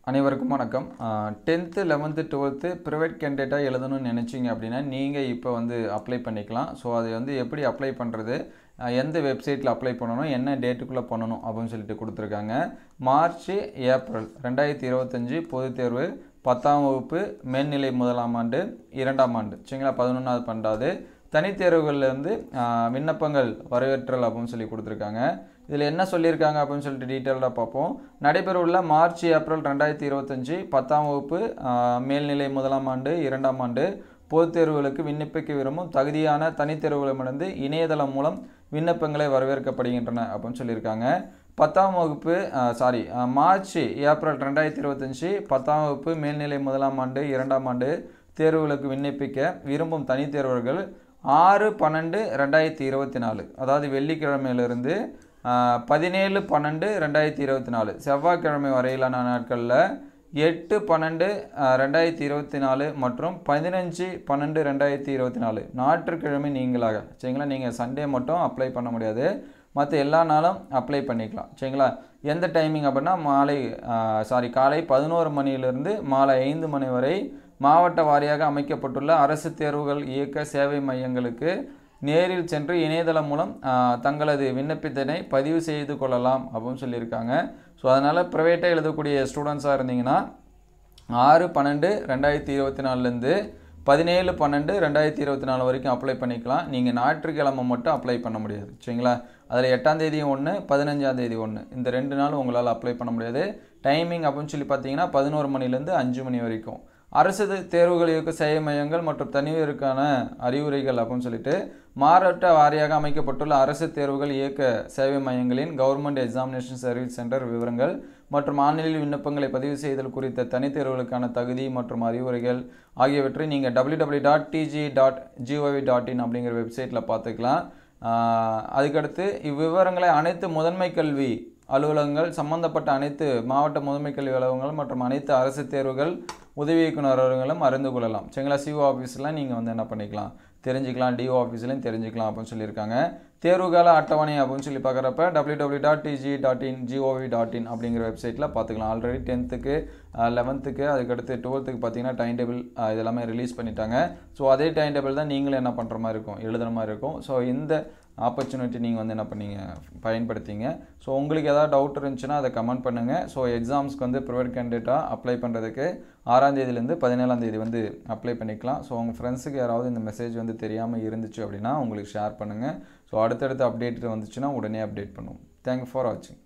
அனைவருக்கும் வணக்கம். 10th 11th 12th private கேண்டிடேட்டாக எழுதணும்னு நினச்சிங்க அப்படின்னா நீங்கள் இப்போ அப்ளை பண்ணிக்கலாம். ஸோ அது எப்படி அப்ளை பண்ணுறது, எந்த வெப்சைட்டில் அப்ளை பண்ணணும், என்ன டேட்டுக்குள்ளே பண்ணணும் அப்படின்னு சொல்லிட்டு கொடுத்துருக்காங்க. மார்ச் ஏப்ரல் 2025 பொதுத் தேர்வு 10ஆம் வகுப்பு மேல்நிலை முதலாம் ஆண்டு 2ஆம் ஆண்டு சரிங்களா, 11வது 12வது தனித்தேர்வுகள்லேருந்து விண்ணப்பங்கள் வரவேற்றல் அப்படின்னு சொல்லி கொடுத்துருக்காங்க. இதில் என்ன சொல்லியிருக்காங்க அப்படின்னு சொல்லிட்டு டீட்டெயில்டாக பார்ப்போம். நடைபெறவுள்ள மார்ச் ஏப்ரல் 2025 10ஆம் வகுப்பு மேல்நிலை முதலாம் ஆண்டு 2ஆம் ஆண்டு பொதுத் தேர்வுகளுக்கு விண்ணப்பிக்க விரும்பும் தகுதியான தனித்தேர்வுகளிடமிருந்து இணையதளம் மூலம் விண்ணப்பங்களை வரவேற்கப்படுகின்றன அப்படின்னு சொல்லியிருக்காங்க. 10ஆம் வகுப்பு மார்ச் ஏப்ரல் 2025 10ஆம் வகுப்பு மேல்நிலை முதலாம் ஆண்டு 2ஆம் ஆண்டு தேர்வுகளுக்கு விண்ணப்பிக்க விரும்பும் தனித்தேர்வர்கள் 6/12/2024 அதாவது வெள்ளிக்கிழமையிலிருந்து 17/12/2024 செவ்வாய்க்கிழமை வரையிலான நாட்களில் 8/12/2024 மற்றும் 15/12/2024 ஞாயிற்றுக்கிழமை நீங்களாக சரிங்களா. நீங்கள் சண்டே மட்டும் அப்ளை பண்ண முடியாது, மற்ற எல்லா நாளும் அப்ளை பண்ணிக்கலாம் சரிங்களா. எந்த டைமிங் அப்படின்னா காலை 11 மணியிலிருந்து மாலை 5 மணி வரை மாவட்ட வாரியாக அமைக்கப்பட்டுள்ள அரசு தேர்வுகள் இயக்க சேவை மையங்களுக்கு நேரில் சென்று இணையதளம் மூலம் தங்களது விண்ணப்பத்தினை பதிவு செய்து கொள்ளலாம் அப்படின்னு சொல்லியிருக்காங்க. ஸோ அதனால் ப்ரைவேட்டாக எழுதக்கூடிய ஸ்டூடெண்ட்ஸாக இருந்தீங்கன்னா 6/12/2024 17/12/2024 வரைக்கும் அப்ளை பண்ணிக்கலாம். நீங்கள் ஞாயிற்றுக்கிழமை மட்டும் அப்ளை பண்ண முடியாது சரிங்களா. அதில் 8ஆம் தேதி 1, 15ஆம் தேதி 1 இந்த 2 நாள் உங்களால் அப்ளை பண்ண முடியாது. டைமிங் அப்படின்னு சொல்லி பார்த்தீங்கன்னா 11 மணிலேருந்து 5 மணி வரைக்கும். அரசு தேர்வுகள் இயக்க சேவை மையங்கள் மற்றும் தனியாருக்கான அறிவுரைகள் அப்படின்னு சொல்லிட்டு மாவட்ட வாரியாக அமைக்கப்பட்டுள்ள அரசு தேர்வுகள் இயக்க சேவை மையங்களின் கவர்மெண்ட் எக்ஸாமினேஷன் சர்வீஸ் சென்டர் விவரங்கள் மற்றும் ஆன்லைனில் விண்ணப்பங்களை பதிவு செய்தல் குறித்த தனித்தேர்வுகளுக்கான தகுதி மற்றும் அறிவுரைகள் ஆகியவற்றை நீங்கள் www.tg.gov.in அப்படிங்கிற வெப்சைட்டில் பார்த்துக்கலாம். அதுக்கடுத்து இவ்விவரங்களை அனைத்து முதன்மை கல்வி அலுவலகங்கள் சம்பந்தப்பட்ட அனைத்து மாவட்ட முதன்மை கல்வி அலுவலகங்கள் மற்றும் அனைத்து அரசு தேர்வுகள் உதவி இயக்குனர் அவர்களும் அறிந்து கொள்ளலாம் சரிங்களா. சிஓ ஆஃபீஸ்லாம் நீங்கள் என்ன பண்ணிக்கலாம் தெரிஞ்சுக்கலாம், டிஓ ஆஃபீஸ்லையும் தெரிஞ்சுக்கலாம் அப்படின்னு சொல்லியிருக்காங்க. தேர்வுகால அட்டவணை அப்படின்னு சொல்லி பார்க்குறப்ப www.tg.gov.in அப்படிங்கிற வெப்சைட்டில் பார்த்துக்கலாம். ஆல்ரெடி 10th 11th அதுக்கடுத்து 12th பார்த்தீங்கன்னா டைம் டேபிள் இதெல்லாமே ரிலீஸ் பண்ணிட்டாங்க. ஸோ அதே டைம் டேபிள் தான் நீங்களும் என்ன பண்ணுற மாதிரி இருக்கும், எழுதுகிற மாதிரி இருக்கும். ஸோ இந்த ஆப்பர்ச்சுனிட்டி நீங்கள் என்ன பண்ணீங்க பயன்படுத்திங்க. ஸோ உங்களுக்கு ஏதாவது டவுட் இருந்துச்சுன்னா அதை கமெண்ட் பண்ணுங்கள். ஸோ எக்ஸாம்ஸ்க்கு ப்ரைவேட் கேண்டிடேட்டாக அப்ளை பண்ணுறதுக்கு 6ஆம் தேதியிலேருந்து 17ஆம் தேதி அப்ளை பண்ணிக்கலாம். ஸோ உங்கள் ஃப்ரெண்ட்ஸுக்கு யாராவது இந்த மெசேஜ் தெரியாமல் இருந்துச்சு அப்படின்னா உங்களுக்கு ஷேர் பண்ணுங்கள். ஸோ அடுத்தடுத்த அப்டேட் வந்துச்சுன்னா உடனே அப்டேட் பண்ணுவோம். தேங்க்யூ ஃபார் வாட்சிங்.